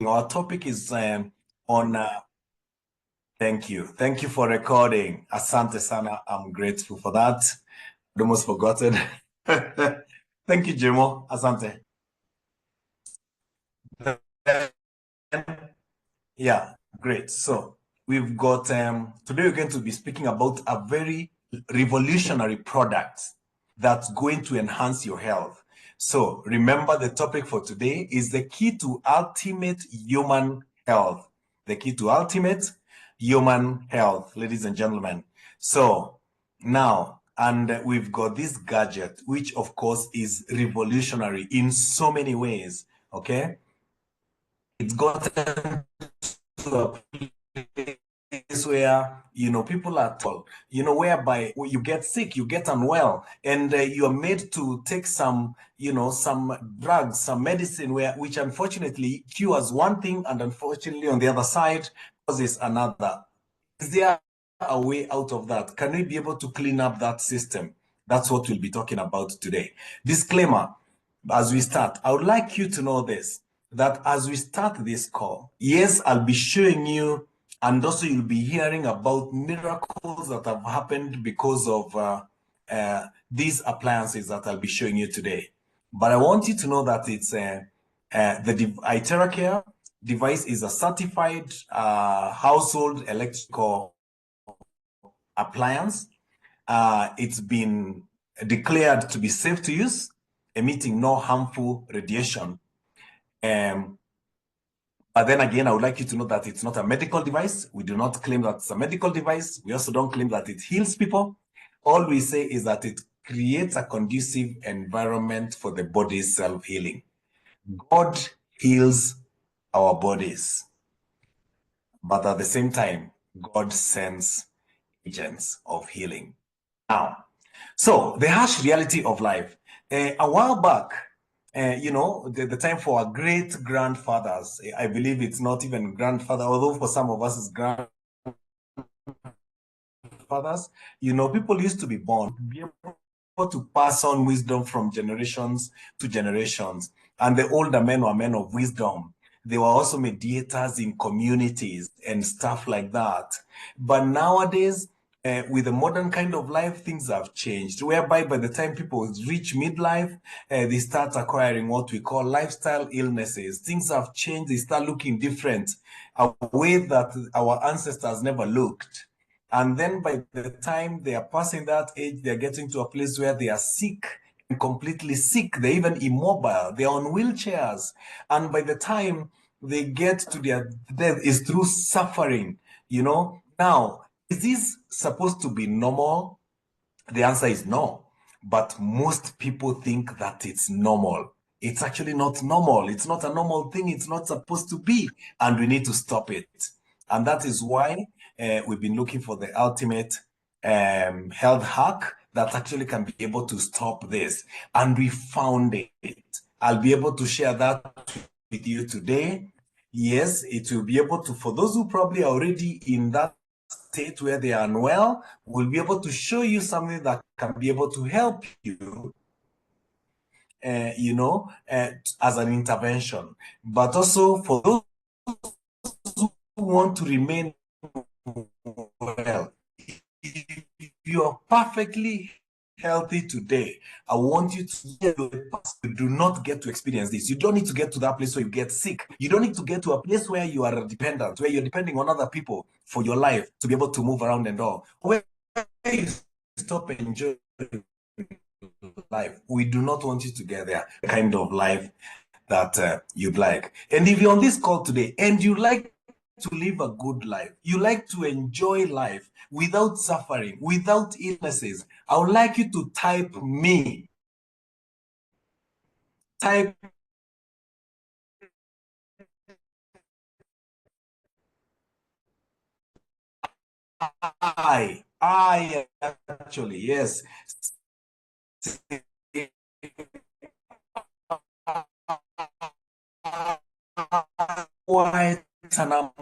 Our topic is on. Thank you. Thank you for recording. Asante sana. I'm grateful for that. I'd almost forgotten. Thank you, Jimo. Asante. Yeah, great. So we've got today we're going to be speaking about a very revolutionary product that's going to enhance your health. So remember, the topic for today is the key to ultimate human health. The key to ultimate human health, ladies and gentlemen. So now, and we've got this gadget, which of course is revolutionary in so many ways. Okay, it's gotten to a place where people are told, whereby you get sick, you get unwell, and you are made to take some some drugs, some medicine, which unfortunately cures one thing, and unfortunately on the other side causes another. Is there a way out of that? Can we be able to clean up that system? That's what we'll be talking about today. Disclaimer: as we start, I would like you to know this, that as we start this call, yes, I'll be showing you, and also you'll be hearing about miracles that have happened because of these appliances that I'll be showing you today. But I want you to know that it's the Iteracare device is a certified household electrical appliance. It's been declared to be safe to use, emitting no harmful radiation. But then again, I would like you to know that it's not a medical device. We do not claim that it's a medical device. We also don't claim that it heals people. All we say is that it creates a conducive environment for the body's self-healing. God heals our bodies, but at the same time, God sends agents of healing. Now, so the harsh reality of life. A while back, the time for our great grandfathers, I believe it's not even grandfather, although for some of us it's grandfathers, people used to be born, be able to pass on wisdom from generations to generations. And the older men were men of wisdom. They were also mediators in communities and stuff like that. But nowadays, with the modern kind of life, things have changed, whereby by the time people reach midlife, they start acquiring what we call lifestyle illnesses. Things have changed. They start looking different, a way that our ancestors never looked. And then by the time they are passing that age, they're getting to a place where they are sick, completely sick. They're even immobile. They're on wheelchairs. And by the time they get to their death is through suffering, Now, is this supposed to be normal? The answer is no. But most people think that it's normal. It's actually not normal. It's not a normal thing. It's not supposed to be. And we need to stop it. And that is why we've been looking for the ultimate health hack that actually can be able to stop this. And we found it. I'll be able to share that with you today. Yes, it will be able to, for those who probably are already in that state where they are unwell, we'll be able to show you something that can be able to help you, as an intervention. But also for those who want to remain well, if you are perfectly healthy today, I want you to do not get to experience this. You don't need to get to that place where you get sick. You don't need to get to a place where you are dependent, where you're depending on other people for your life to be able to move around and all. Where you stop enjoying life. We do not want you to get there, the kind of life that you'd like. And if you're on this call today and you like to live a good life, you like to enjoy life without suffering, without illnesses, I would like you to type me. Type I actually, yes. Quite a number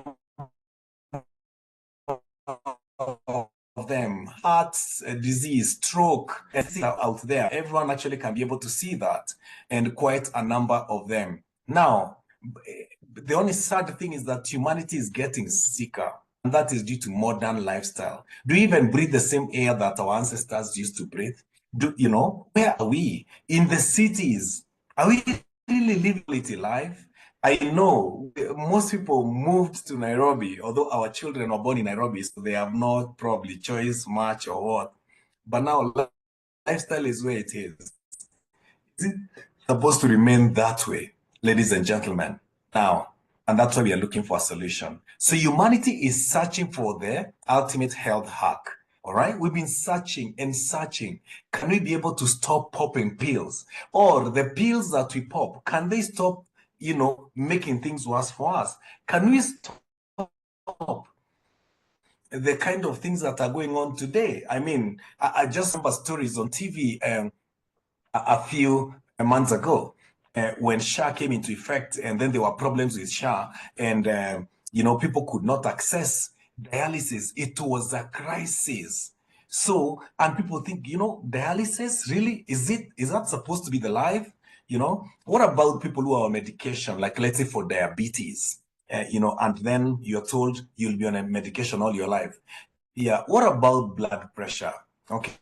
of them, heart disease, stroke, out there. Everyone actually can be able to see that, and quite a number of them. Now, The only sad thing is that humanity is getting sicker, and that is due to modern lifestyle. Do we even breathe the same air that our ancestors used to breathe? Where are we? In the cities, are we really living quality life? I know most people moved to Nairobi, although our children were born in Nairobi, so they have not probably choice much or what. But now lifestyle is where it is. Is it supposed to remain that way, ladies and gentlemen? Now, and that's why we are looking for a solution. So humanity is searching for the ultimate health hack. All right, we've been searching and searching. Can we be able to stop popping pills? Or the pills that we pop, can they stop, making things worse for us? Can we stop the kind of things that are going on today? I mean, I just remember stories on TV. A few months ago when SHA came into effect, and then there were problems with SHA, and people could not access dialysis. It was a crisis. So, and people think, dialysis really is that supposed to be the life? What about people who are on medication, like let's say for diabetes, and then you're told you'll be on a medication all your life. Yeah. What about blood pressure? Okay.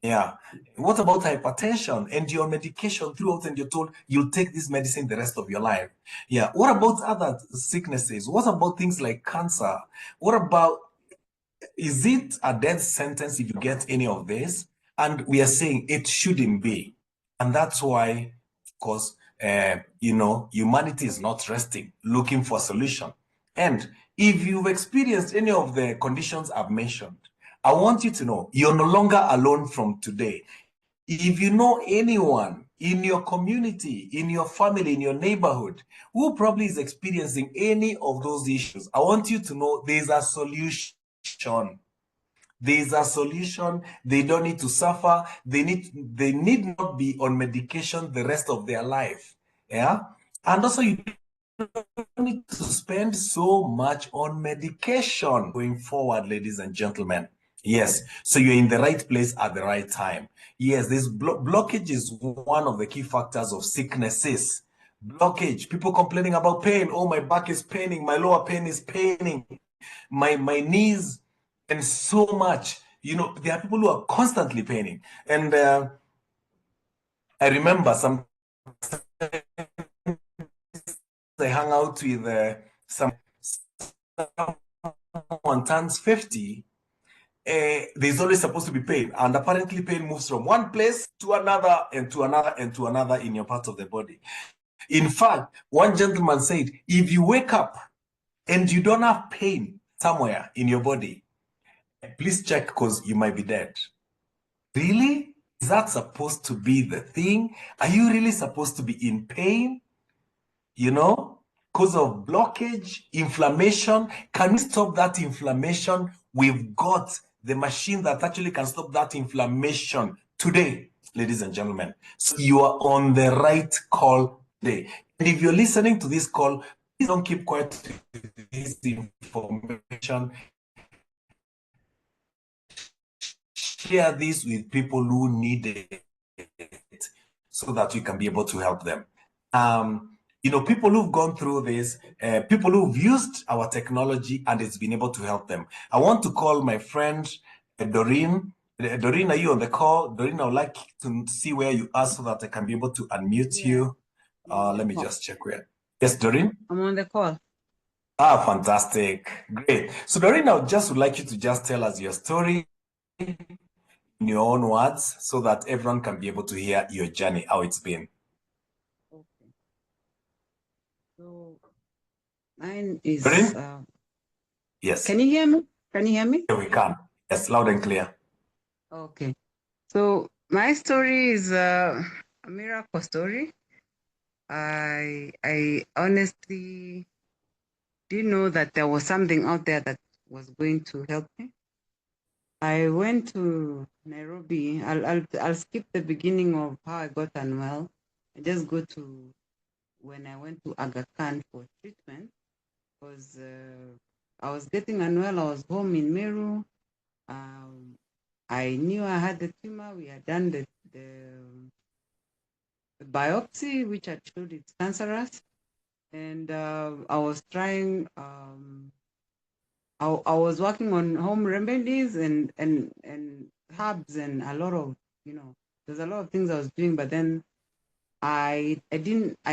Yeah. What about hypertension and your medication throughout, and you're told you'll take this medicine the rest of your life? Yeah. What about other sicknesses? What about things like cancer? What about, is it a death sentence if you get any of this? And we are saying it shouldn't be. And that's why, of course, humanity is not resting, looking for a solution. And if you've experienced any of the conditions I've mentioned, I want you to know you're no longer alone from today. If you know anyone in your community, in your family, in your neighborhood, who probably is experiencing any of those issues, I want you to know there's a solution. There's a solution. They don't need to suffer. They need not be on medication the rest of their life. Yeah. And also you need to spend so much on medication going forward, ladies and gentlemen. Yes, so you're in the right place at the right time. Yes, this blockage is one of the key factors of sicknesses. Blockage, people complaining about pain. Oh, my back is paining, my lower pain is paining, my knees, and so much. There are people who are constantly paining. And I remember some I hung out with someone turns 50, there's always supposed to be pain. And apparently pain moves from one place to another and to another and to another in your part of the body. In fact, one gentleman said, if you wake up and you don't have pain somewhere in your body, please check because you might be dead. Really? Is that supposed to be the thing? Are you really supposed to be in pain? Because of blockage, inflammation. Can we stop that inflammation? We've got the machine that actually can stop that inflammation today, ladies and gentlemen. So you are on the right call today. And if you're listening to this call, please don't keep quiet with this information. Share this with people who need it so that you can be able to help them. People who've gone through this, people who've used our technology and it's been able to help them. I want to call my friend Doreen. Doreen, are you on the call? Doreen, I would like to see where you are so that I can be able to unmute you. Let me just check where. Yes, Doreen? I'm on the call. Ah, fantastic. Great. So Doreen, I would like you to just tell us your story in your own words so that everyone can be able to hear your journey, how it's been. Okay. So mine is Yes. Can you hear me? Can you hear me? Yeah, we can. Yes, loud and clear. Okay. So my story is a miracle story. I honestly didn't know that there was something out there that was going to help me. I went to Nairobi. I'll skip the beginning of how I got unwell. I just go to when I went to Aga Khan for treatment because I was getting unwell. I was home in Meru. I knew I had the tumor. We had done the biopsy, which had showed it's cancerous. And I was trying. I was working on home remedies and herbs and a lot of, there's a lot of things I was doing, but then I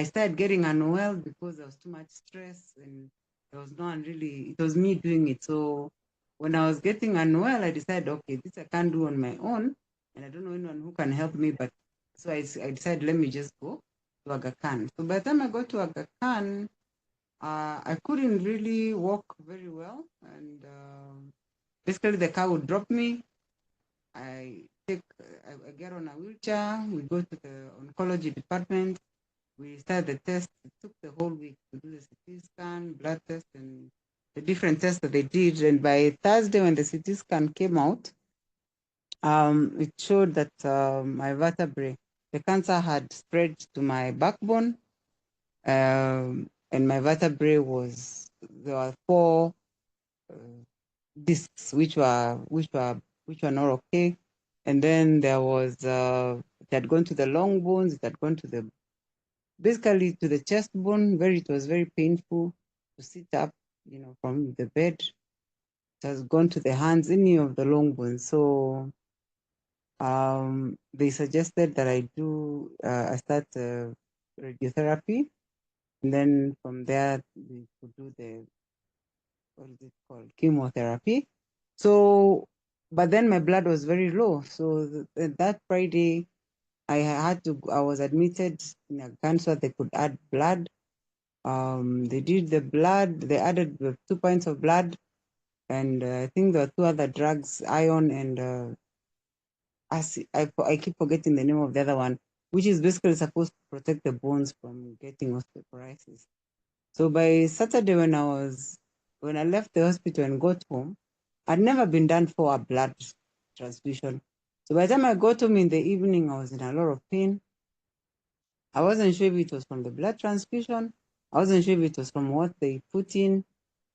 started getting unwell because there was too much stress and there was no one really, it was me doing it. So when I was getting unwell, I decided, okay, this I can't do on my own and I don't know anyone who can help me, but so I decided, let me just go to Aga Khan. So by the time I got to Aga Khan, I couldn't really walk very well, and basically the car would drop me. I get on a wheelchair. We go to the oncology department. We start the test. It took the whole week to do the CT scan, blood test, and the different tests that they did. And by Thursday, when the CT scan came out, it showed that my vertebrae, the cancer had spread to my backbone, and my vertebrae there were four discs which were not okay, and then there was it had gone to the long bones, it had gone to the basically to the chest bone. It was very painful to sit up, from the bed. It has gone to the hands, any of the long bones. So they suggested that I start radiotherapy, and then from there we could do the, what is it called, chemotherapy. So, but then my blood was very low. So that Friday, I was admitted in a cancer. They could add blood. They did the blood. They added the 2 pints of blood, and I think there were two other drugs, iron and I keep forgetting the name of the other one, which is basically supposed to protect the bones from getting osteoporosis. So by Saturday, when I left the hospital and got home, I'd never been done for a blood transfusion. So by the time I got home in the evening, I was in a lot of pain. I wasn't sure if it was from the blood transfusion. I wasn't sure if it was from what they put in.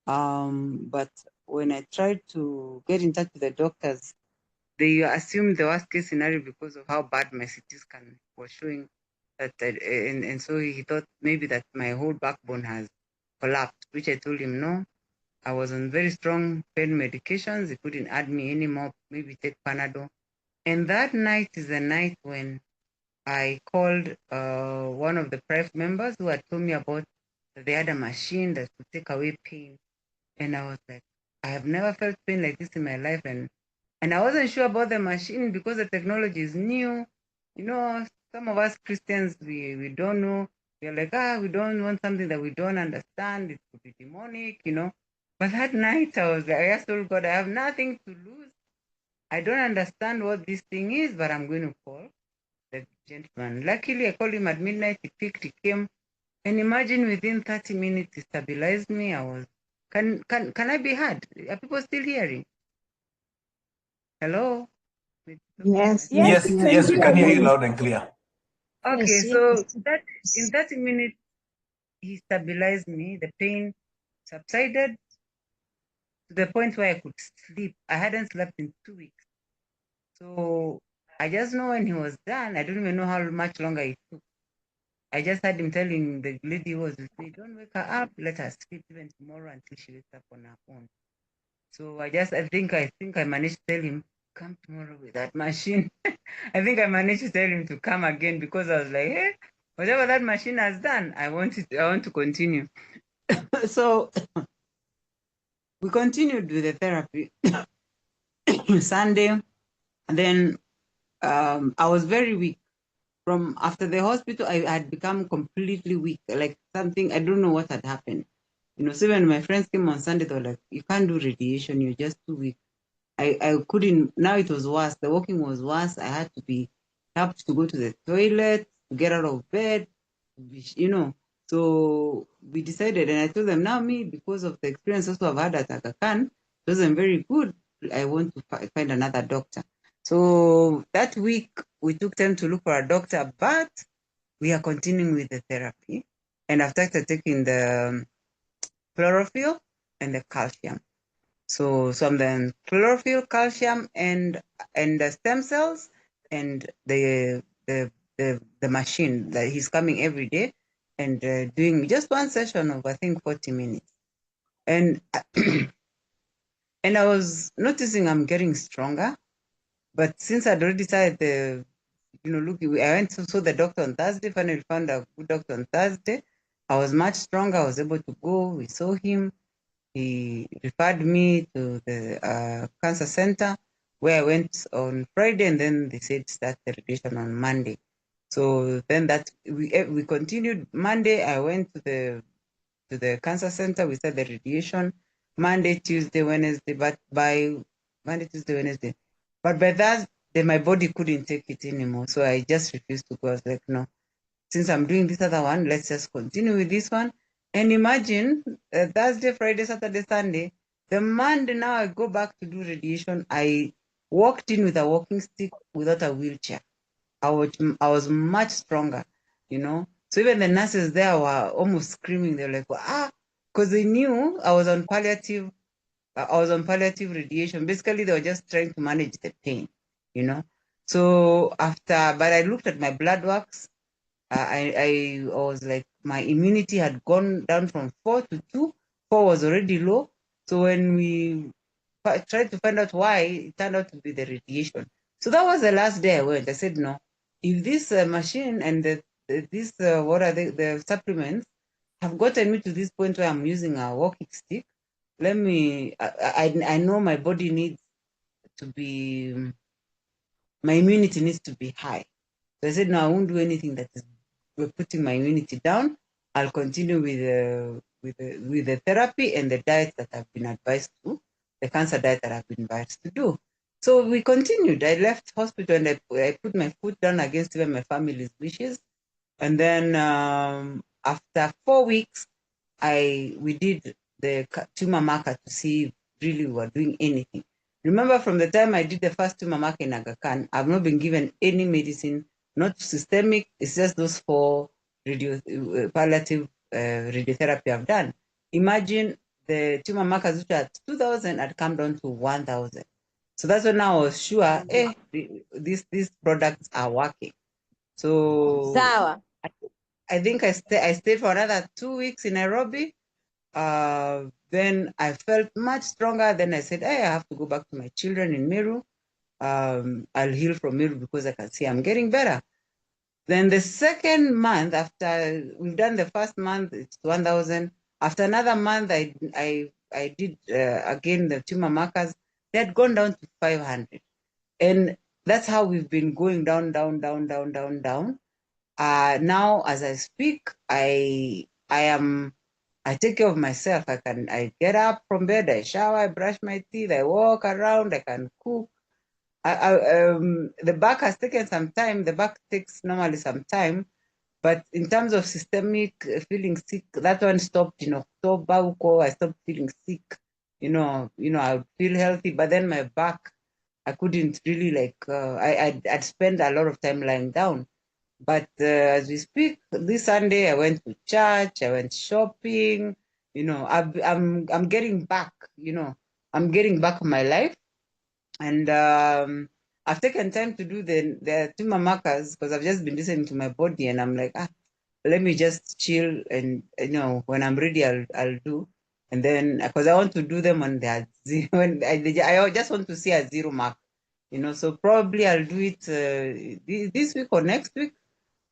But when I tried to get in touch with the doctors, they assumed the worst case scenario because of how bad my CT scan was showing. And so he thought maybe that my whole backbone has collapsed, which I told him no. I was on very strong pain medications. He couldn't add me anymore, maybe take Panadol. And that night is the night when I called one of the private members who had told me about that they had a machine that could take away pain. And I was like, I have never felt pain like this in my life. And I wasn't sure about the machine because the technology is new. Some of us Christians, we don't know. We're like, we don't want something that we don't understand. It could be demonic. But that night I asked God, I have nothing to lose. I don't understand what this thing is, but I'm going to call the gentleman. Luckily, I called him at midnight. He picked, he came. And imagine within 30 minutes, he stabilized me. Can I be heard? Are people still hearing? Hello? Yes, Yes, yes, Yes, we we are can yes, we hear can hear hearing you you. you. loud and clear. Okay, Yes, so yes. that in Yes. 30 minutes, he stabilized me. The pain subsided to the point where I could sleep. I hadn't slept in 2 weeks. So I just know when he was done, I don't even know how much longer it took. I just had him telling the lady who was with me, don't wake her up, let her sleep even tomorrow until she wakes up on her own. So I think I managed to tell him, come tomorrow with that machine. I think I managed to tell him to come again because I was like, hey, whatever that machine has done, I want to continue. So we continued with the therapy Sunday, and then I was very weak. From after the hospital, I had become completely weak, like something, I don't know what had happened. So when my friends came on Sunday, they were like, you can't do radiation, you're just too weak. I couldn't, now it was worse. The walking was worse. I had to be helped to go to the toilet, to get out of bed, you know. So we decided, and I told them, now me, because of the experience also I've had at Aga Khan, it wasn't very good. I want to find another doctor. So that week, we took time to look for a doctor, but we are continuing with the therapy. And I've started taking the chlorophyll and the calcium. So I'm then chlorophyll, calcium, and the stem cells, and the machine that he's coming every day. and doing just one session of, I think, 40 minutes. And, and I was noticing I'm getting stronger. But since I'd already started the, look, I went to saw the doctor on Thursday, finally found a good doctor on Thursday. I was much stronger. I was able to go. We saw him. He referred me to the cancer center where I went on Friday, and then they said start the radiation on Monday. So then we continued. Monday, I went to the cancer center. We started the radiation Monday, Tuesday, Wednesday, but by Monday, Tuesday, Wednesday. But by that, then my body couldn't take it anymore. So I just refused to go. I was like, no, since I'm doing this other one, let's just continue with this one. And imagine Thursday, Friday, Saturday, Sunday, the Monday now I go back to do radiation. I walked in with a walking stick without a wheelchair. I was much stronger, you know. So even the nurses there were almost screaming. They were like, because they knew I was on palliative. I was on palliative radiation. Basically, they were just trying to manage the pain, you know. So but I looked at my blood works. I was like, my immunity had gone down from 4 to 2. 4 was already low. So when we tried to find out why, it turned out to be the radiation. So that was the last day I went. I said, no, if this machine and what are the supplements have gotten me to this point where I'm using a walking stick, I know my body needs to be, my immunity needs to be high. So I said, no, I won't do anything that is putting my immunity down. I'll continue with the therapy and the diet that I've been advised to, the cancer diet that I've been advised to do. So we continued. I left hospital and I put my foot down against even my family's wishes. And then after 4 weeks, we did the tumor marker to see if really we were doing anything. Remember, from the time I did the first tumor marker in Aga Khan, I've not been given any medicine, not systemic. It's just those 4 palliative radiotherapy I've done. Imagine the tumor markers, which are 2,000, had come down to 1,000. So that's when I was sure, these products are working. So Sawa. I think I stayed for another 2 weeks in Nairobi. Then I felt much stronger. Then I said, hey, I have to go back to my children in Meru. I'll heal from Meru because I can see I'm getting better. Then the second month, after we've done the first month, it's 1,000. After another month, I did again the tumor markers. They had gone down to 500. And that's how we've been going down, down, down, down, down, down. Now, as I speak, I take care of myself. I get up from bed, I shower, I brush my teeth, I walk around, I can cook. The back has taken some time. The back takes normally some time, but in terms of systemic feeling sick, that one stopped in October. I stopped feeling sick. I would feel healthy, but then my back, I couldn't really I'd spend a lot of time lying down. But as we speak, this Sunday I went to church, I went shopping. I'm getting back. I'm getting back my life, and I've taken time to do the tumor markers because I've just been listening to my body, and I'm like, let me just chill, and when I'm ready, I'll do. And then because I want to do them on the zero, when I just want to see a 0 mark. So probably I'll do it this week or next week.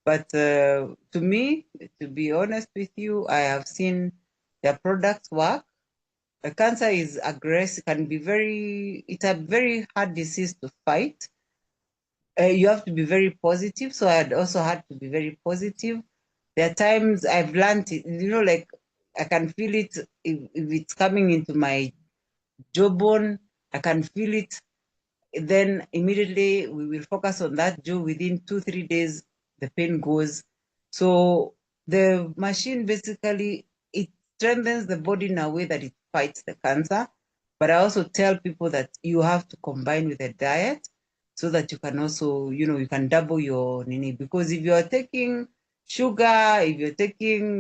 But to me, to be honest with you, I have seen their products work. Cancer is aggressive, it's a very hard disease to fight. You have to be very positive. So I had also had to be very positive. There are times I've learned it, I can feel it if it's coming into my jawbone, I can feel it. Then immediately we will focus on that jaw. Within 2-3 days, the pain goes. So the machine basically, it strengthens the body in a way that it fights the cancer. But I also tell people that you have to combine with a diet so that you can also, you can double your nini. Because if you're taking sugar, if you're taking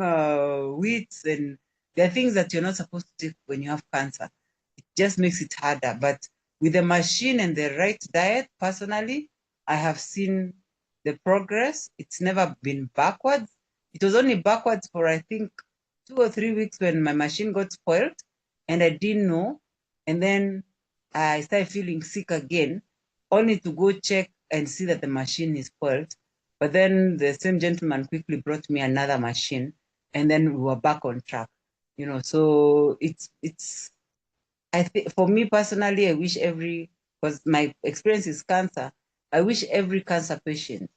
wheat, and there are things that you're not supposed to take when you have cancer, it just makes it harder. But with the machine and the right diet, personally, I have seen the progress. It's never been backwards. It was only backwards for, I think, 2 or 3 weeks when my machine got spoiled and I didn't know. And then I started feeling sick again, only to go check and see that the machine is spoiled. But then the same gentleman quickly brought me another machine, and then we were back on track. You know, so it's I think for me personally, I wish because my experience is cancer, I wish every cancer patient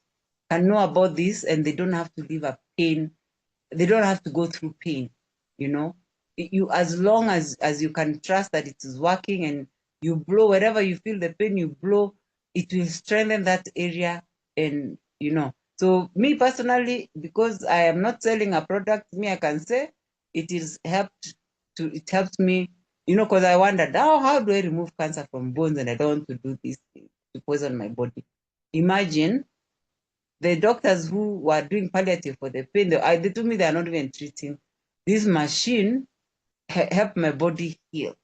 can know about this and they don't have to live a pain. They don't have to go through pain, you know. You, as long as you can trust that it is working and you blow wherever you feel the pain, you blow, it will strengthen that area. And you know, so me personally, because I am not selling a product, me I can say it it helped me, you know, because I wondered, how do I remove cancer from bones and I don't want to do this to poison my body. Imagine the doctors who were doing palliative for the pain, they told me they are not even treating. This machine helped my body heal.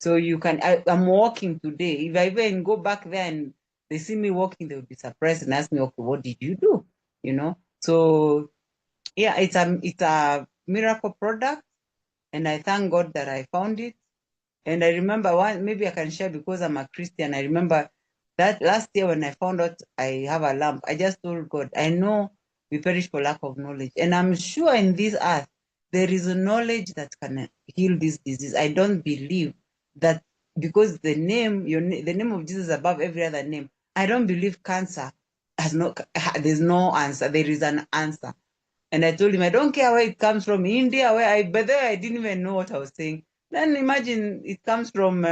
So you can, I'm walking today. If I even go back there and they see me walking, they will be surprised and ask me, okay, what did you do? You know? So yeah, it's a miracle product. And I thank God that I found it. And I remember maybe I can share because I'm a Christian. I remember that last year when I found out I have a lump, I just told God, I know we perish for lack of knowledge. And I'm sure in this earth, there is a knowledge that can heal this disease. I don't believe that because the name of Jesus is above every other name. I don't believe cancer there's no answer. There is an answer. And I told him, I don't care where it comes from, India, but there I didn't even know what I was saying. Then imagine it comes from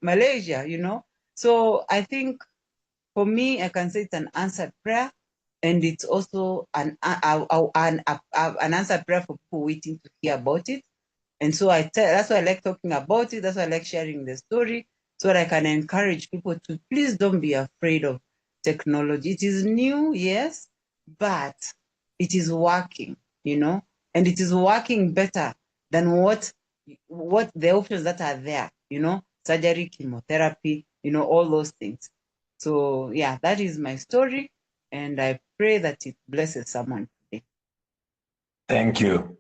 Malaysia, you know? So I think for me, I can say it's an answered prayer. And it's also an answered prayer for people waiting to hear about it. And so that's why I like talking about it. That's why I like sharing the story so that I can encourage people to please don't be afraid of technology. It is new, yes, but it is working, you know, and it is working better than what the options that are there, you know, surgery, chemotherapy, you know, all those things. So yeah, that is my story. And I pray that it blesses someone today. Thank you.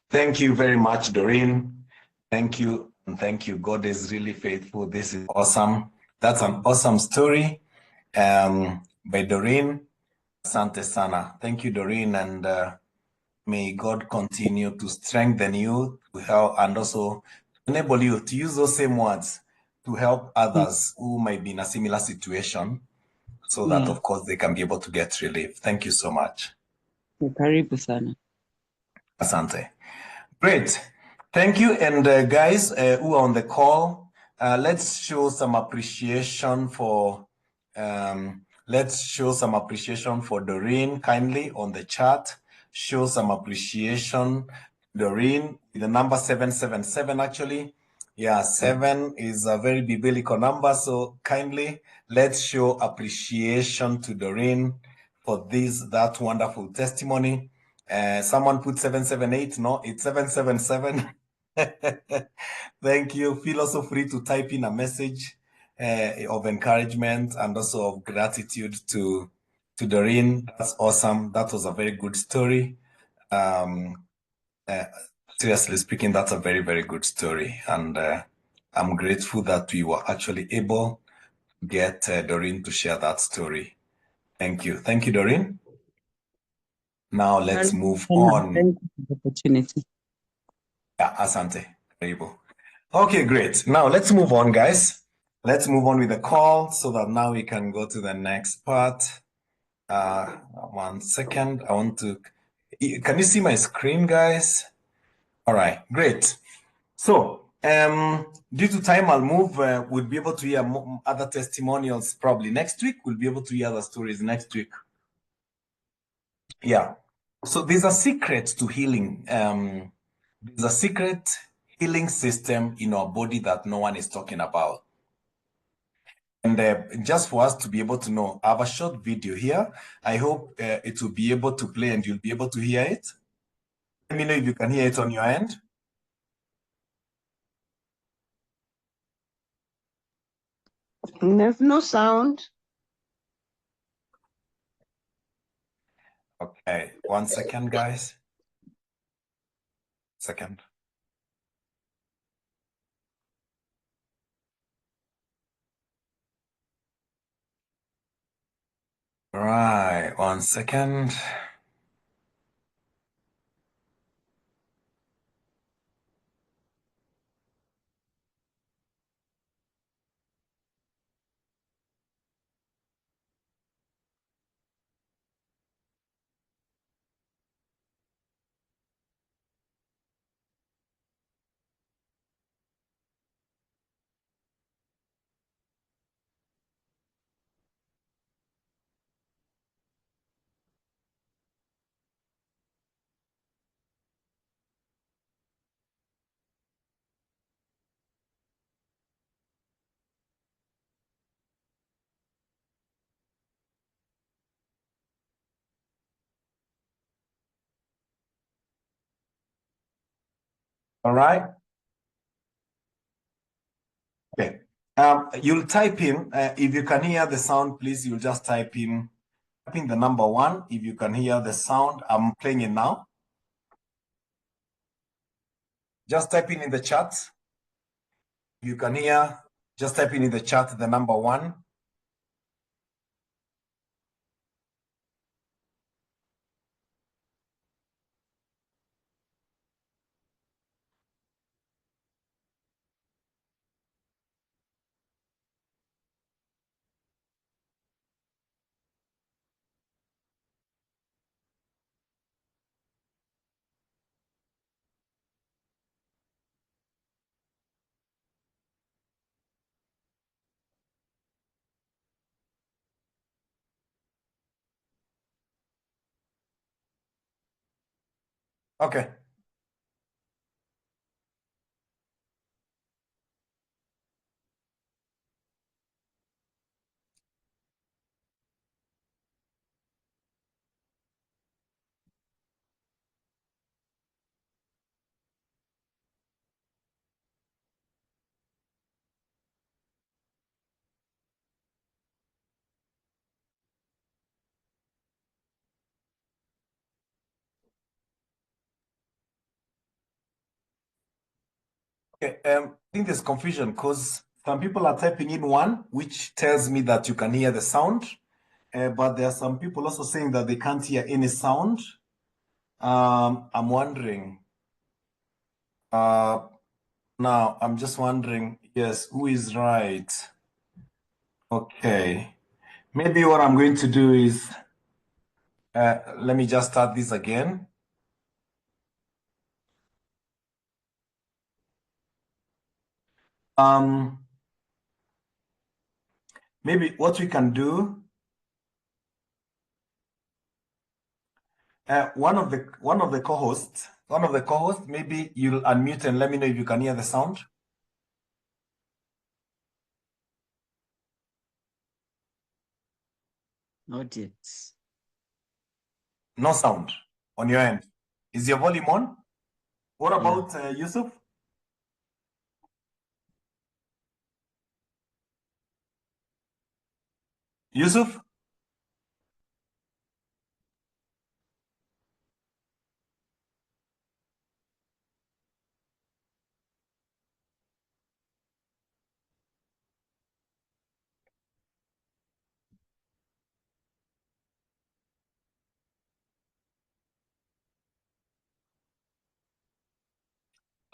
Thank you very much, Doreen. Thank you. And thank you. God is really faithful. This is awesome. That's an awesome story by Doreen. Asante sana. Thank you, Doreen. And may God continue to strengthen you to help and also enable you to use those same words to help others who might be in a similar situation so that, of course, they can be able to get relief. Thank you so much. Karibu sana. Asante. Great. Thank you. And guys who are on the call, let's show some appreciation for Doreen kindly on the chat. Show some appreciation, Doreen, the number 777 actually. Yeah, 7 is a very biblical number. So kindly let's show appreciation to Doreen for that wonderful testimony. Someone put 778. No, it's 777. Thank you. Feel also free to type in a message of encouragement and also of gratitude to Doreen. That's awesome. That was a very good story. Seriously speaking, that's a very, very good story. And I'm grateful that we were actually able to get Doreen to share that story. Thank you. Thank you, Doreen. Now let's move on. Thank you for the opportunity. Yeah, Asante. Karibu. Okay, great. Now let's move on, guys. Let's move on with the call so that now we can go to the next part. 1 second. Can you see my screen, guys? All right, great. So, due to time, I'll move. We'll be able to hear other testimonials probably next week. We'll be able to hear other stories next week. Yeah. So there's a secret to healing. There's a secret healing system in our body that no one is talking about. And just for us to be able to know, I have a short video here. I hope it will be able to play and you'll be able to hear it. Let me know if you can hear it on your end. There's no sound. Okay, 1 second, guys. Second. Right, 1 second. All right. Okay. You'll type in, if you can hear the sound, please, you'll just type in the number 1. If you can hear the sound, I'm playing it now. Just type in the chat. If you can hear, just type in the chat the number 1. Okay. Okay. I think there's confusion because some people are typing in 1, which tells me that you can hear the sound. But there are some people also saying that they can't hear any sound. I'm wondering. Now, I'm just wondering, yes, who is right? Okay. Maybe what I'm going to do is, let me just start this again. Maybe what we can do, one of the co-hosts, maybe you'll unmute and let me know if you can hear the sound. Not yet. No sound on your end. Is your volume on? What Yeah. about Yusuf? Yusuf?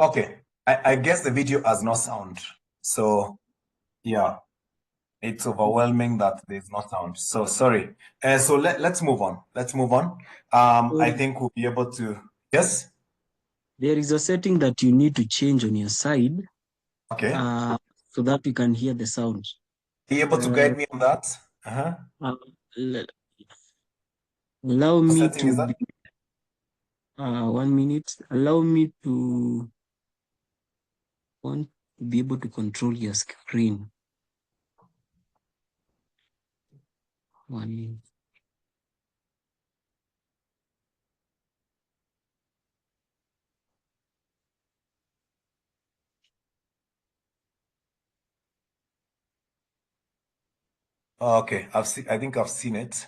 Okay. I guess the video has no sound. So yeah, it's overwhelming that there's no sound. So sorry. So let's move on. Let's move on. I think we'll be able to. Yes. There is a setting that you need to change on your side Okay. so that you can hear the sound. Are you able to guide me on that? L- allow What me setting is to that? be, 1 minute. Allow me to want to be able to control your screen. 1 minute. Okay. I think I've seen it.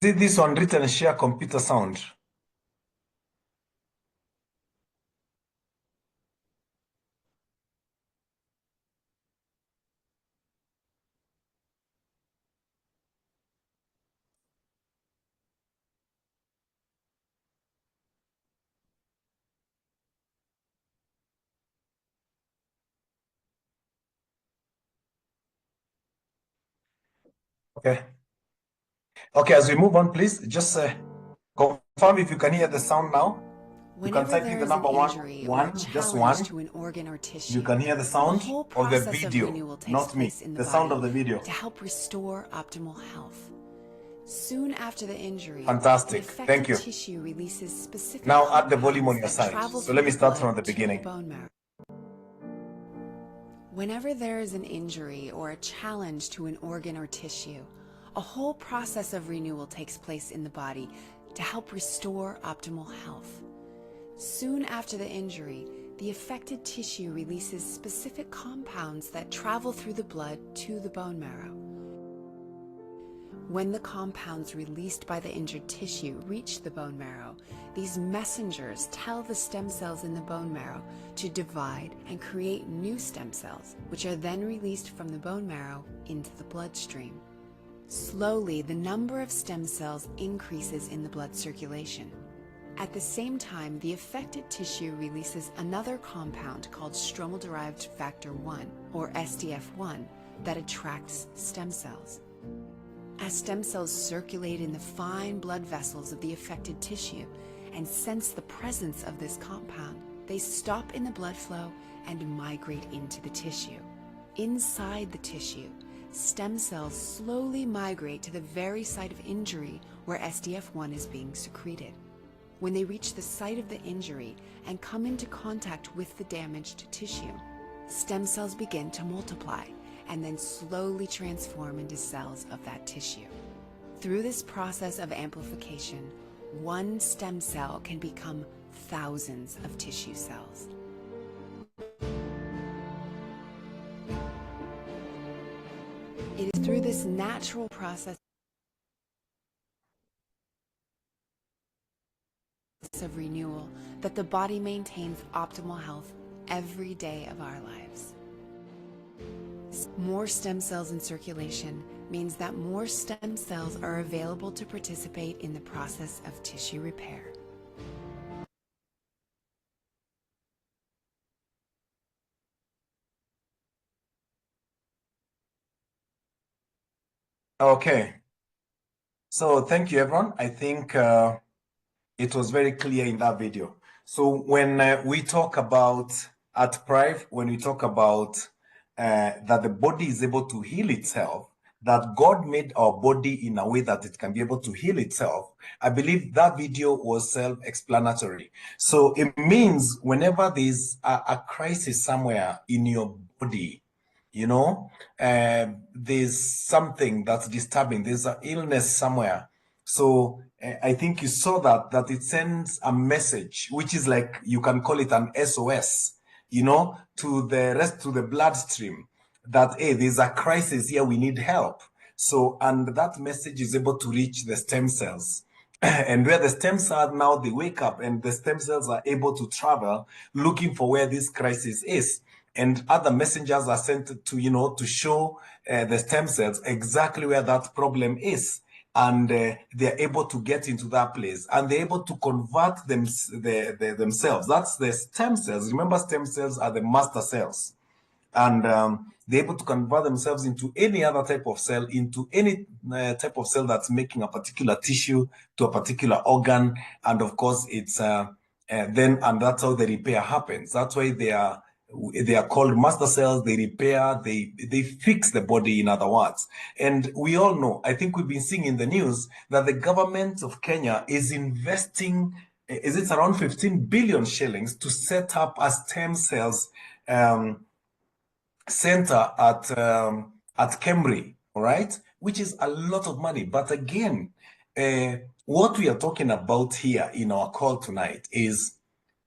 See this on written share computer sound. Okay. Okay, as we move on, please just confirm if you can hear the sound now. You can Whenever type in there the is an number injury or a just challenge one. to an organ or tissue, You can hear the a sound whole of the process of video, renewal takes not me. place in the The sound body of the video. to help restore optimal health. Soon after the injury, Fantastic. the Thank affected you. tissue releases specific Now add the volume on compounds your that side. travel So through let me the start from blood the to the beginning. bone marrow. Whenever there is an injury or a challenge to an organ or tissue, a whole process of renewal takes place in the body to help restore optimal health. Soon after the injury, the affected tissue releases specific compounds that travel through the blood to the bone marrow. When the compounds released by the injured tissue reach the bone marrow, these messengers tell the stem cells in the bone marrow to divide and create new stem cells, which are then released from the bone marrow into the bloodstream. Slowly, the number of stem cells increases in the blood circulation. At the same time, the affected tissue releases another compound called stromal-derived factor 1, or SDF1, that attracts stem cells. As stem cells circulate in the fine blood vessels of the affected tissue and sense the presence of this compound, they stop in the blood flow and migrate into the tissue. Inside the tissue, stem cells slowly migrate to the very site of injury where SDF1 is being secreted. When they reach the site of the injury and come into contact with the damaged tissue, stem cells begin to multiply and then slowly transform into cells of that tissue. Through this process of amplification, one stem cell can become thousands of tissue cells. It is through this natural process of renewal that the body maintains optimal health every day of our lives. More stem cells in circulation means that more stem cells are available to participate in the process of tissue repair. Okay. So thank you, everyone. I think it was very clear in that video. So when we talk about at Prive, when we talk about that the body is able to heal itself, that God made our body in a way that it can be able to heal itself, I believe that video was self-explanatory. So it means whenever there's a crisis somewhere in your body, you know, there's something that's disturbing, there's an illness somewhere. So I think you saw that it sends a message, which is like, you can call it an SOS, you know, to the rest, to the bloodstream, that, hey, there's a crisis here, we need help. So, and that message is able to reach the stem cells. And where the stem cells now, they wake up and the stem cells are able to travel looking for where this crisis is. And other messengers are sent to, you know, to show the stem cells exactly where that problem is. And they're able to get into that place and they're able to convert themselves. That's the stem cells. Remember, stem cells are the master cells. And they're able to convert themselves into any other type of cell, into any type of cell that's making a particular tissue to a particular organ. And of course, it's then, and that's how the repair happens. That's why they are called master cells. They repair, they fix the body, in other words. And we all know, I think we've been seeing in the news that the government of Kenya is investing, is it around 15 billion shillings to set up a stem cells center at Cambridge, all right, which is a lot of money. But again, what we are talking about here in our call tonight is,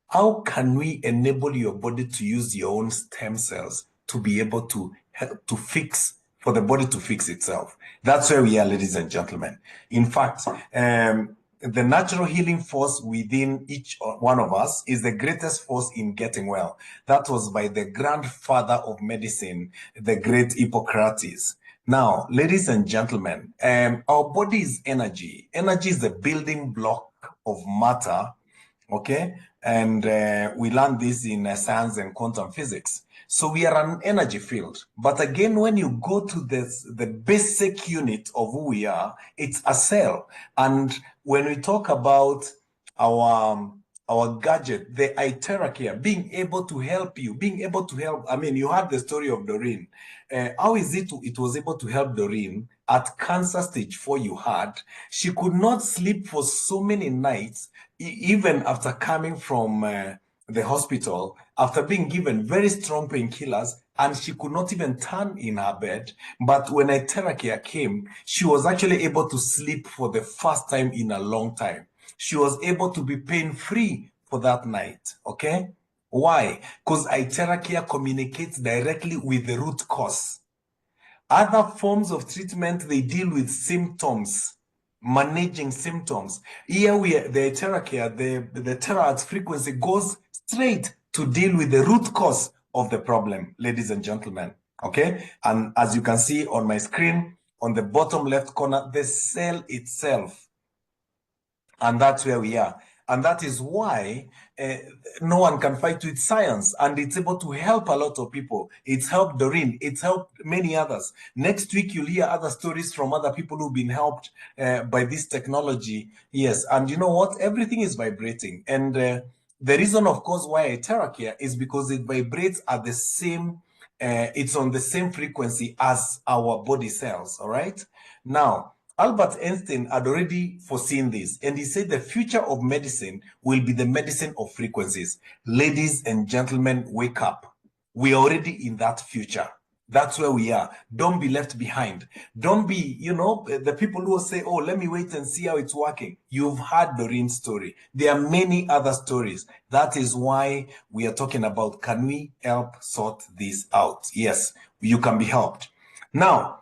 how can we enable your body to use your own stem cells to be able to help to fix for the body to fix itself. That's where we are, ladies and gentlemen. In fact, the natural healing force within each one of us is the greatest force in getting well. That was by the grandfather of medicine, the great Hippocrates. Now, ladies and gentlemen, our body is energy. Energy is the building block of matter, okay? And we learned this in science and quantum physics. So we are an energy field. But again, when you go to the basic unit of who we are, it's a cell. And when we talk about our gadget, the Iteracare, being able to help you, I mean, you heard the story of Doreen. How is it was able to help Doreen at cancer stage 4 you had? She could not sleep for so many nights, even after coming from the hospital, after being given very strong painkillers, and she could not even turn in her bed. But when Iteracare came, she was actually able to sleep for the first time in a long time. She was able to be pain-free for that night, okay? Why? Because Iteracare communicates directly with the root cause. Other forms of treatment, they deal with symptoms, managing symptoms. Here the Iteracare, the terahertz frequency goes straight to deal with the root cause of the problem, ladies and gentlemen, okay? And as you can see on my screen, on the bottom left corner, the cell itself. And that's where we are. And that is why no one can fight with science. And it's able to help a lot of people. It's helped Doreen. It's helped many others. Next week, you'll hear other stories from other people who've been helped by this technology. Yes. And you know what? Everything is vibrating. And the reason, of course, why Iteracare is because it vibrates at the same, it's on the same frequency as our body cells. All right. Now, Albert Einstein had already foreseen this, and he said the future of medicine will be the medicine of frequencies. Ladies and gentlemen, wake up. We are already in that future. That's where we are. Don't be left behind. Don't be, the people who will say, oh, let me wait and see how it's working. You've heard Doreen's story. There are many other stories. That is why we are talking about, can we help sort this out? Yes, you can be helped. Now,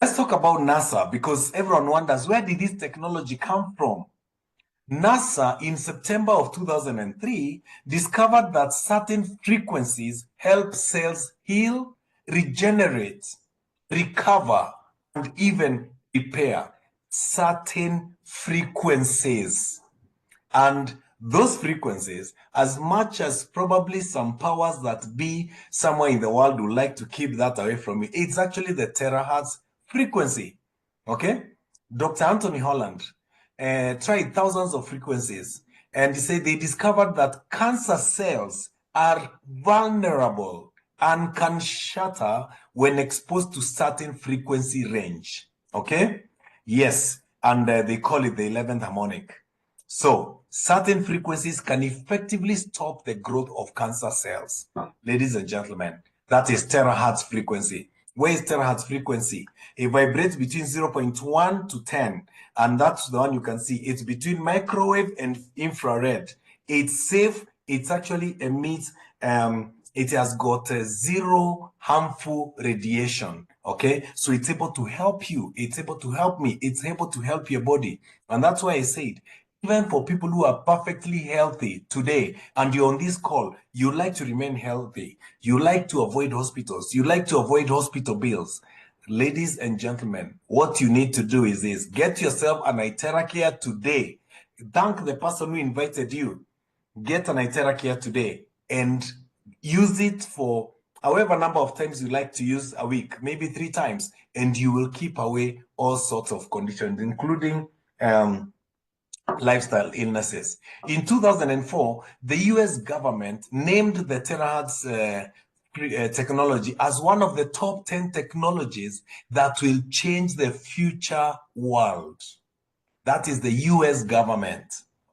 let's talk about NASA, because everyone wonders, where did this technology come from? NASA, in September of 2003, discovered that certain frequencies help cells heal, regenerate, recover, and even repair. Certain frequencies. And those frequencies, as much as probably some powers that be somewhere in the world would like to keep that away from you, it's actually the terahertz frequency, okay? Dr. Anthony Holland tried thousands of frequencies, and he said they discovered that cancer cells are vulnerable and can shatter when exposed to certain frequency range, okay? Yes, and they call it the 11th harmonic. So, certain frequencies can effectively stop the growth of cancer cells. Ladies and gentlemen, that is terahertz frequency. Where is terahertz frequency? It vibrates between 0.1 to 10, and that's the one you can see. It's between microwave and infrared. It's safe. It actually emits, it has got zero harmful radiation. Okay, so it's able to help you. It's able to help me. It's able to help your body. And that's why I said, even for people who are perfectly healthy today, and you're on this call, you like to remain healthy, you like to avoid hospitals, you like to avoid hospital bills. Ladies and gentlemen, what you need to do is this: get yourself an Iteracare today. Thank the person who invited you. Get an Iteracare today and use it for however number of times you like to use a week, maybe 3 times, and you will keep away all sorts of conditions, including lifestyle illnesses. In 2004, the US government named the terahertz technology as one of the top 10 technologies that will change the future world. That is the US government.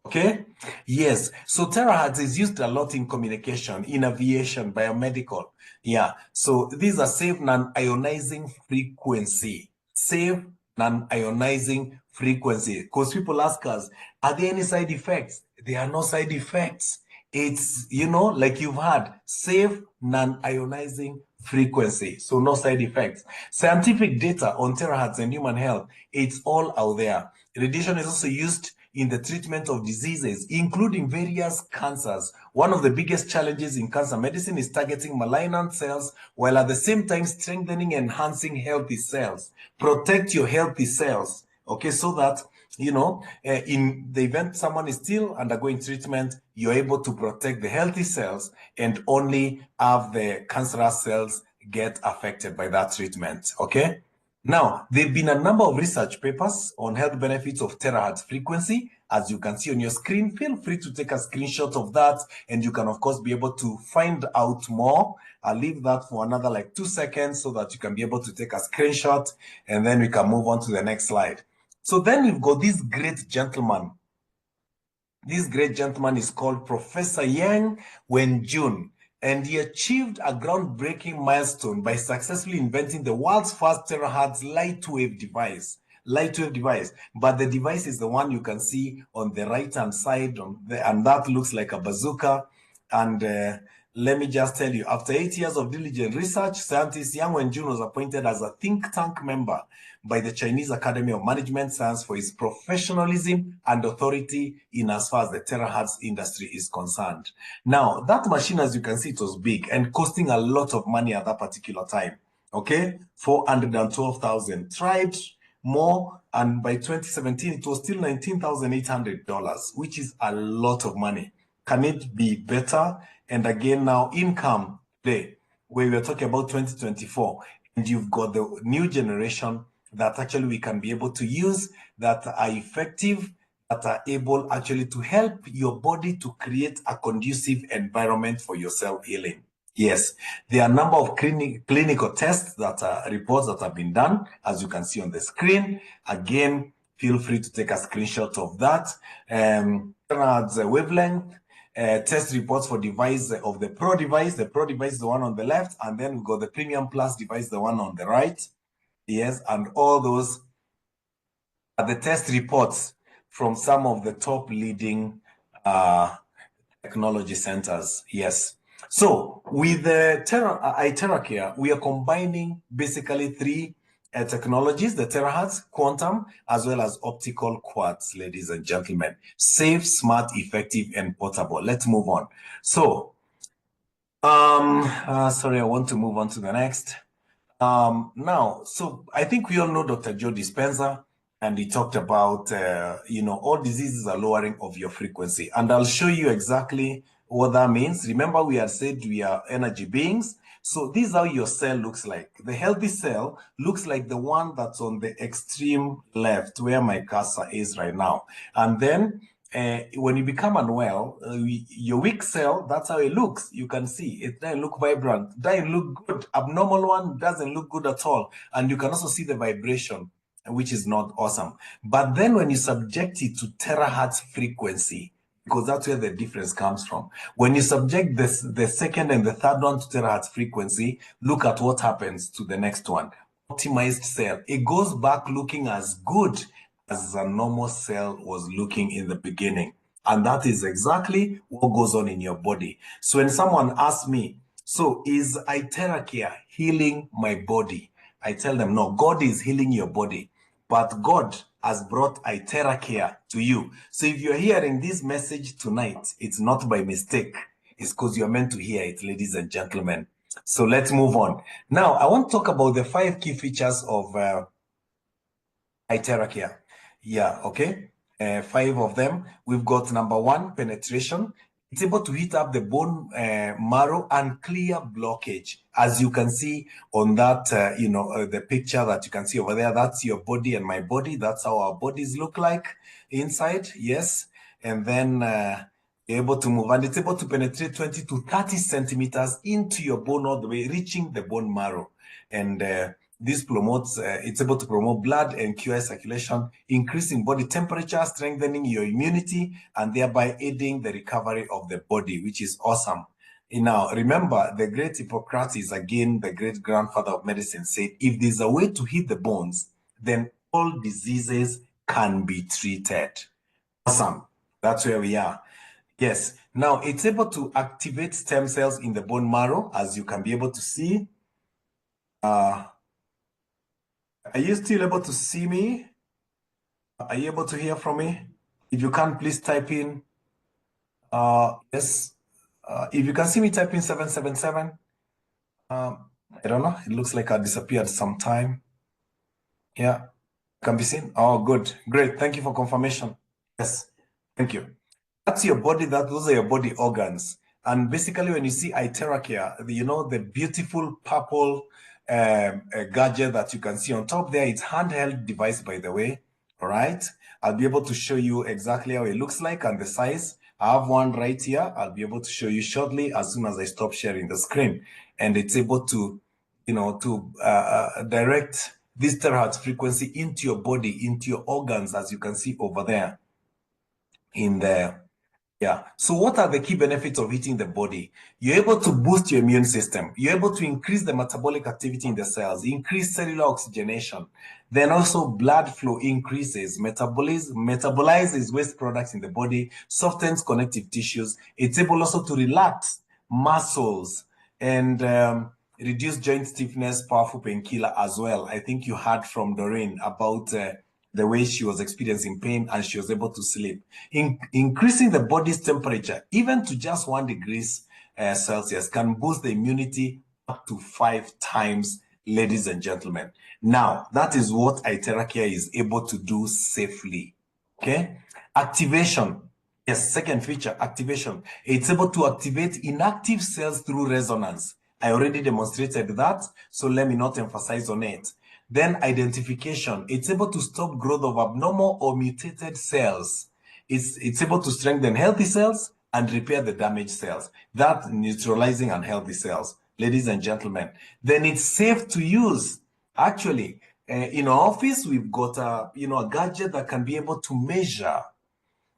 Okay? Yes. So terahertz is used a lot in communication, in aviation, biomedical. Yeah. So these are safe non-ionizing frequency. Safe non-ionizing frequency. Because people ask us, are there any side effects? There are no side effects. It's, like you've had, safe, non-ionizing frequency, so no side effects. Scientific data on terahertz and human health, it's all out there. Radiation is also used in the treatment of diseases, including various cancers. One of the biggest challenges in cancer medicine is targeting malignant cells while at the same time strengthening and enhancing healthy cells. Protect your healthy cells, okay, so that in the event someone is still undergoing treatment, you're able to protect the healthy cells and only have the cancerous cells get affected by that treatment, okay? Now, there have been a number of research papers on health benefits of terahertz frequency. As you can see on your screen, feel free to take a screenshot of that, and you can, of course, be able to find out more. I'll leave that for another 2 seconds so that you can be able to take a screenshot, and then we can move on to the next slide. So then we've got this great gentleman. This great gentleman is called Professor Yang Wenjun, and he achieved a groundbreaking milestone by successfully inventing the world's first terahertz lightwave device. But the device is the one you can see on the right-hand side, and that looks like a bazooka. And let me just tell you, after 8 years of diligent research, scientist Yang Wenjun was appointed as a think tank member by the Chinese Academy of Management Science for his professionalism and authority in as far as the terahertz industry is concerned. Now, that machine, as you can see, it was big and costing a lot of money at that particular time. Okay, 412,000. Tried more, and by 2017, it was still $19,800, which is a lot of money. Can it be better? And again, now income today, where we're talking about 2024, and you've got the new generation that actually we can be able to use, that are effective, that are able actually to help your body to create a conducive environment for your self-healing. Yes, there are a number of clinical tests that are reports that have been done, as you can see on the screen. Again, feel free to take a screenshot of that. Wavelength, test reports for device of the Pro device. The Pro device is the one on the left, and then we've got the Premium Plus device, the one on the right. Yes, and all those are the test reports from some of the top leading technology centers. Yes. So with the Iteracare, we are combining basically three technologies: the terahertz, quantum, as well as optical quartz, ladies and gentlemen. Safe, smart, effective, and portable. Let's move on. So, sorry, I want to move on to the next. Now, so I think we all know Dr. Joe Dispenza, and he talked about, all diseases are lowering of your frequency. And I'll show you exactly what that means. Remember, we had said we are energy beings. So this is how your cell looks like. The healthy cell looks like the one that's on the extreme left, where my cursor is right now. And then when you become unwell, your weak cell, that's how it looks. You can see it doesn't look vibrant, doesn't look good. Abnormal one doesn't look good at all. And you can also see the vibration, which is not awesome. But then when you subject it to terahertz frequency, because that's where the difference comes from. When you subject the second and the third one to terahertz frequency, look at what happens to the next one. Optimized cell. It goes back looking as good as a normal cell was looking in the beginning. And that is exactly what goes on in your body. So when someone asks me, so is Iteracare healing my body? I tell them, no, God is healing your body, but God has brought Iteracare to you. So if you're hearing this message tonight, it's not by mistake. It's because you're meant to hear it, ladies and gentlemen. So let's move on. Now, I want to talk about the 5 key features of Iteracare. Yeah, okay. 5 of them. We've got number 1, penetration. It's able to heat up the bone marrow and clear blockage. As you can see on that, the picture that you can see over there, that's your body and my body. That's how our bodies look like inside. Yes. And then you're able to move, and it's able to penetrate 20 to 30 centimeters into your bone all the way, reaching the bone marrow. And this promotes, it's able to promote blood and QI circulation, increasing body temperature, strengthening your immunity, and thereby aiding the recovery of the body, which is awesome. Now, remember, the great Hippocrates, again, the great grandfather of medicine, said, if there's a way to heal the bones, then all diseases can be treated. Awesome. That's where we are. Yes. Now, it's able to activate stem cells in the bone marrow, as you can be able to see. Are you still able to see me? Are you able to hear from me? If you can, please type in, yes. If you can see me, type in 777. I don't know. It looks like I disappeared sometime. Yeah. Can be seen? Oh, good. Great. Thank you for confirmation. Yes. Thank you. That's your body. Those are your body organs. And basically, when you see Iteracare, you know, the beautiful purple gadget that you can see on top there, it's handheld device, by the way. All right. I'll be able to show you exactly how it looks like and the size. I have one right here. I'll be able to show you shortly as soon as I stop sharing the screen. And it's able to, you know, to direct this terahertz frequency into your body, into your organs, as you can see over there in there. Yeah. So what are the key benefits of hitting the body? You're able to boost your immune system. You're able to increase the metabolic activity in the cells, increase cellular oxygenation. Then also blood flow increases, metabolizes waste products in the body, softens connective tissues. It's able also to relax muscles and reduce joint stiffness, powerful painkiller as well. I think you heard from Doreen about the way she was experiencing pain and she was able to sleep. Increasing the body's temperature, even to just 1 degree Celsius, can boost the immunity up to 5 times, ladies and gentlemen. Now, that is what Iteracare is able to do safely. Okay? Activation. Yes, second feature, activation. It's able to activate inactive cells through resonance. I already demonstrated that, so let me not emphasize on it. Then identification. It's able to stop growth of abnormal or mutated cells. It's able to strengthen healthy cells and repair the damaged cells. That neutralizing unhealthy cells, ladies and gentlemen. Then it's safe to use. Actually, in our office, we've got a gadget that can be able to measure,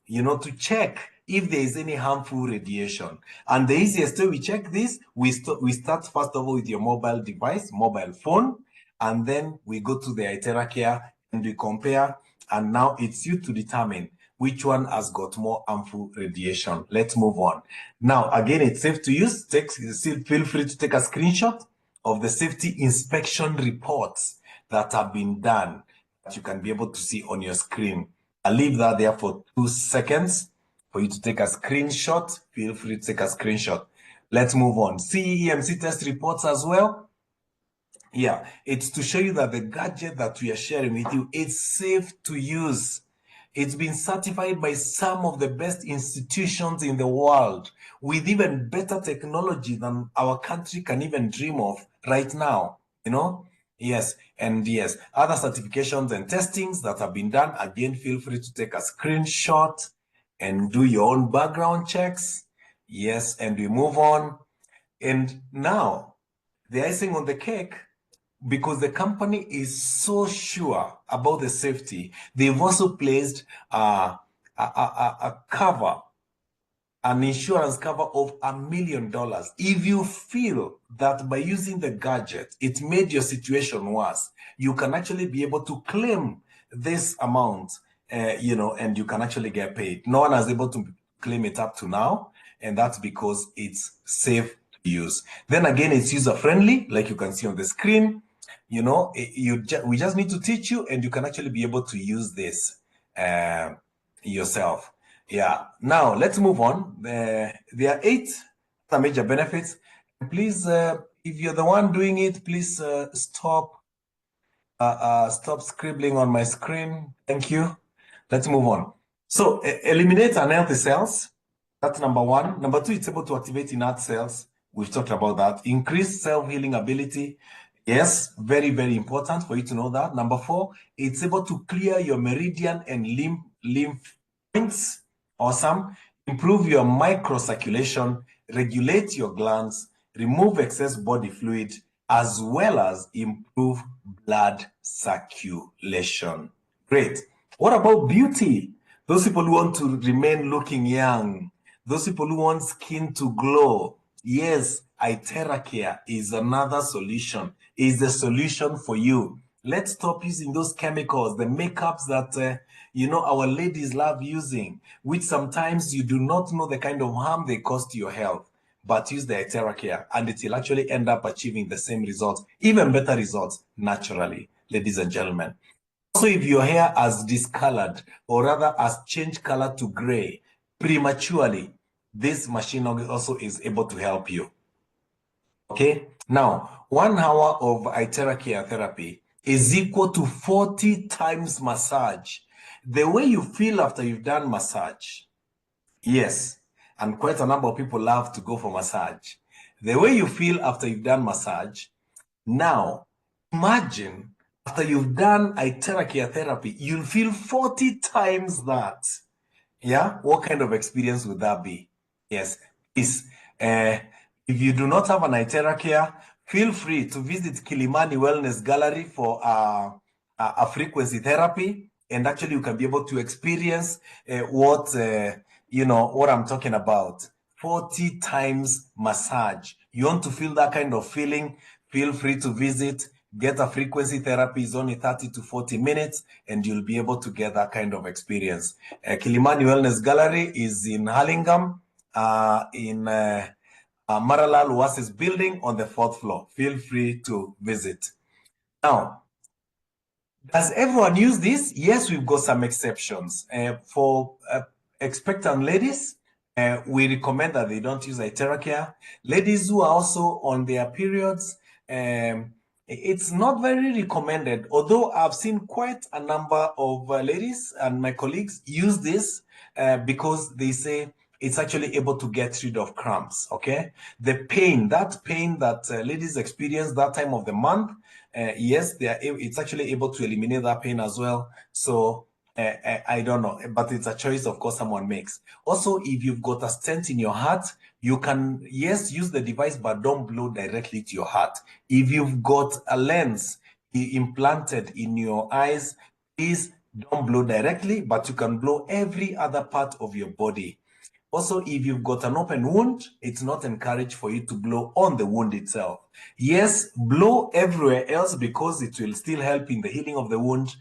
to check if there is any harmful radiation. And the easiest way we check this, we start first of all with your mobile device, mobile phone, and then we go to the Iteracare and we compare, and now it's you to determine which one has got more harmful radiation. Let's move on. Now, again, it's safe to use. Feel free to take a screenshot of the safety inspection reports that have been done that you can be able to see on your screen. I'll leave that there for 2 seconds for you to take a screenshot. Feel free to take a screenshot. Let's move on. CEMC test reports as well. Yeah, it's to show you that the gadget that we are sharing with you is safe to use. It's been certified by some of the best institutions in the world with even better technology than our country can even dream of right now, Yes, and yes, other certifications and testings that have been done. Again, feel free to take a screenshot and do your own background checks. Yes, and we move on. And now, the icing on the cake, because the company is so sure about the safety, they've also placed a cover, an insurance cover of $1 million. If you feel that by using the gadget, it made your situation worse, you can actually be able to claim this amount, and you can actually get paid. No one is able to claim it up to now, and that's because it's safe to use. Then again, it's user-friendly, like you can see on the screen. We just need to teach you, and you can actually be able to use this yourself. Yeah. Now let's move on. There are 8 other major benefits. Please, if you're the one doing it, please stop scribbling on my screen. Thank you. Let's move on. So eliminate unhealthy cells. That's number 1. Number 2, it's able to activate inert cells. We've talked about that. Increase self-healing ability. Yes, very, very important for you to know that. Number 4, it's able to clear your meridian and lymph points. Awesome. Improve your microcirculation, regulate your glands, remove excess body fluid, as well as improve blood circulation. Great. What about beauty? Those people who want to remain looking young, those people who want skin to glow. Yes, Iteracare is another solution, is the solution for you. Let's stop using those chemicals, the makeups that our ladies love using, which sometimes you do not know the kind of harm they cause to your health. But use the Iteracare and it will actually end up achieving the same results, even better results naturally, ladies and gentlemen. Also, if your hair has discolored or rather has changed color to gray prematurely, this machine also is able to help you. Okay, now 1 hour of Iteracare therapy is equal to 40 times massage. The way you feel after you've done massage, yes, and quite a number of people love to go for massage. The way you feel after you've done massage, now imagine after you've done Iteracare therapy, you'll feel 40 times that. Yeah, what kind of experience would that be? Yes, please. If you do not have an Iteracare, feel free to visit Kilimani Wellness Gallery for a frequency therapy, and actually you can be able to experience what I'm talking about. 40 times massage. You want to feel that kind of feeling? Feel free to visit. Get a frequency therapy. Is only 30 to 40 minutes, and you'll be able to get that kind of experience. Kilimani Wellness Gallery is in Hurlingham, in Maralal Oasis building on the 4th floor. Feel free to visit. Now, does everyone use this? Yes, we've got some exceptions. For expectant ladies, we recommend that they don't use Iteracare. Ladies who are also on their periods, it's not very recommended, although I've seen quite a number of ladies and my colleagues use this because they say it's actually able to get rid of cramps, okay? The pain that ladies experience that time of the month, yes, it's actually able to eliminate that pain as well. So I don't know, but it's a choice, of course, someone makes. Also, if you've got a stent in your heart, you can, yes, use the device, but don't blow directly to your heart. If you've got a lens implanted in your eyes, please don't blow directly, but you can blow every other part of your body. Also, if you've got an open wound, it's not encouraged for you to blow on the wound itself. Yes, blow everywhere else because it will still help in the healing of the wound,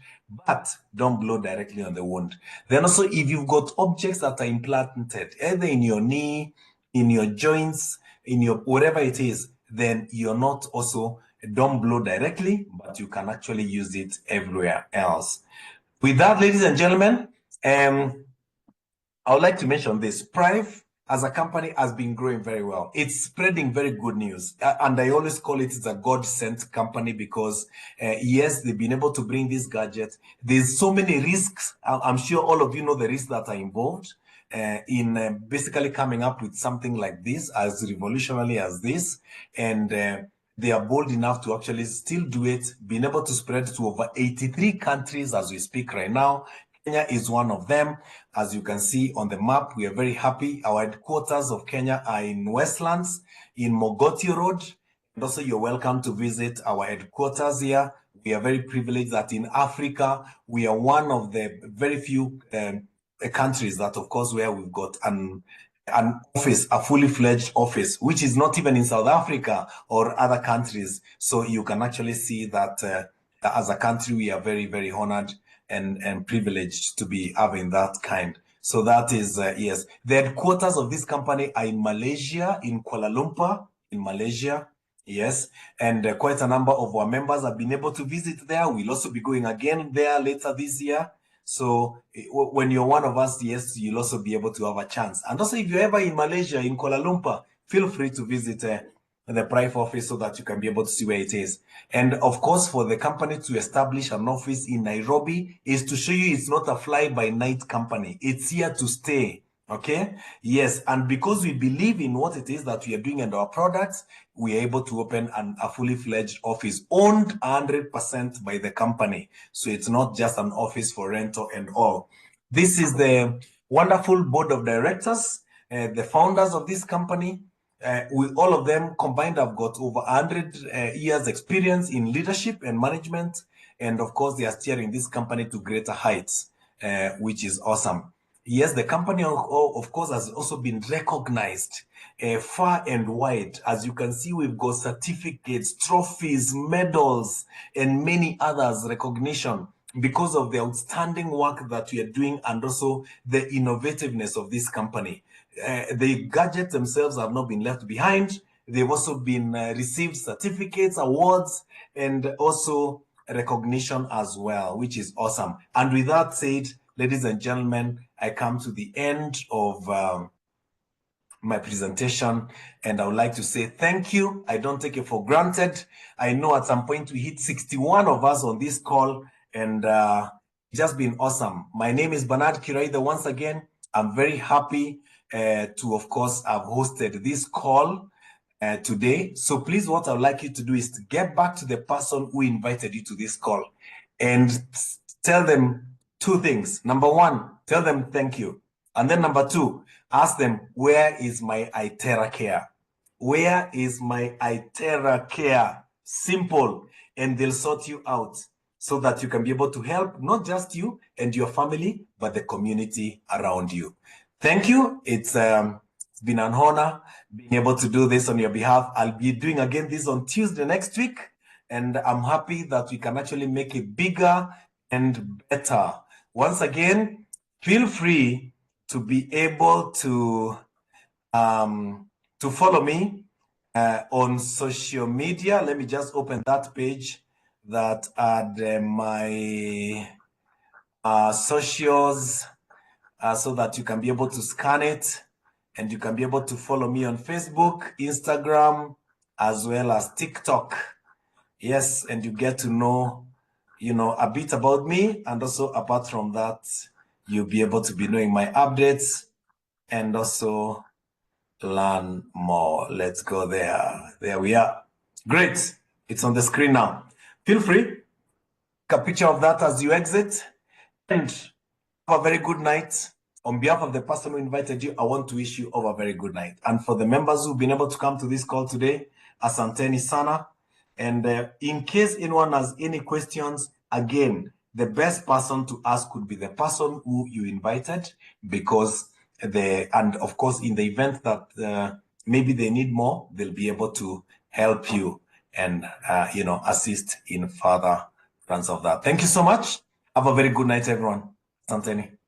but don't blow directly on the wound. Then also, if you've got objects that are implanted, either in your knee, in your joints, in your whatever it is, then you're not also, don't blow directly, but you can actually use it everywhere else. With that, ladies and gentlemen, I would like to mention this. Prive as a company has been growing very well. It's spreading very good news. And I always call it a God-sent company because, yes, they've been able to bring this gadget. There's so many risks. I'm sure all of you know the risks that are involved in basically coming up with something like this, as revolutionary as this. And they are bold enough to actually still do it, being able to spread to over 83 countries as we speak right now. Kenya is one of them. As you can see on the map, we are very happy. Our headquarters of Kenya are in Westlands, in Mogoti Road. And also, you're welcome to visit our headquarters here. We are very privileged that in Africa, we are one of the very few countries that, of course, where we've got an office, a fully fledged office, which is not even in South Africa or other countries. So you can actually see that as a country, we are very, very honored and privileged to be having that kind. So that is, yes. The headquarters of this company are in Malaysia, in Kuala Lumpur, in Malaysia. Yes, and quite a number of our members have been able to visit there. We'll also be going again there later this year. So when you're one of us, yes, you'll also be able to have a chance. And also, if you're ever in Malaysia, in Kuala Lumpur, feel free to visit the Prive office so that you can be able to see where it is. And of course, for the company to establish an office in Nairobi is to show you it's not a fly-by-night company. It's here to stay. Okay. Yes. And because we believe in what it is that we are doing and our products, we are able to open a fully fledged office owned 100% by the company. So it's not just an office for rental and all. This is the wonderful board of directors, the founders of this company. With all of them combined, have got over 100 years experience in leadership and management. And of course, they are steering this company to greater heights, which is awesome. Yes, the company, of course, has also been recognized far and wide. As you can see, we've got certificates, trophies, medals, and many others, recognition because of the outstanding work that we are doing and also the innovativeness of this company. The gadgets themselves have not been left behind. They've also been received certificates, awards, and also recognition as well, which is awesome. And with that said, ladies and gentlemen, I come to the end of my presentation, and I would like to say thank you. I don't take it for granted. I know at some point we hit 61 of us on this call, and it's just been awesome. My name is Bernard Kiraithe once again. I'm very happy to, of course, have hosted this call today. So please, what I would like you to do is to get back to the person who invited you to this call and tell them two things. Number one, tell them thank you. And then number two, ask them, where is my Iteracare? Where is my Iteracare? Simple. And they'll sort you out so that you can be able to help not just you and your family, but the community around you. Thank you. It's been an honor being able to do this on your behalf. I'll be doing again this on Tuesday next week. And I'm happy that we can actually make it bigger and better. Once again, feel free to be able to follow me on social media. Let me just open that page that had my socials so that you can be able to scan it and you can be able to follow me on Facebook, Instagram, as well as TikTok. Yes, and you get to know, a bit about me, and also apart from that, you'll be able to be knowing my updates and also learn more. Let's go there. There we are. Great. It's on the screen now. Feel free, take a picture of that as you exit, and have a very good night. On behalf of the person who invited you, I want to wish you all a very good night. And for the members who've been able to come to this call today, asanteni sana. And in case anyone has any questions, again, the best person to ask would be the person who you invited, because and of course, in the event that maybe they need more, they'll be able to help you and assist in further plans of that. Thank you so much. Have a very good night, everyone. Asanteni.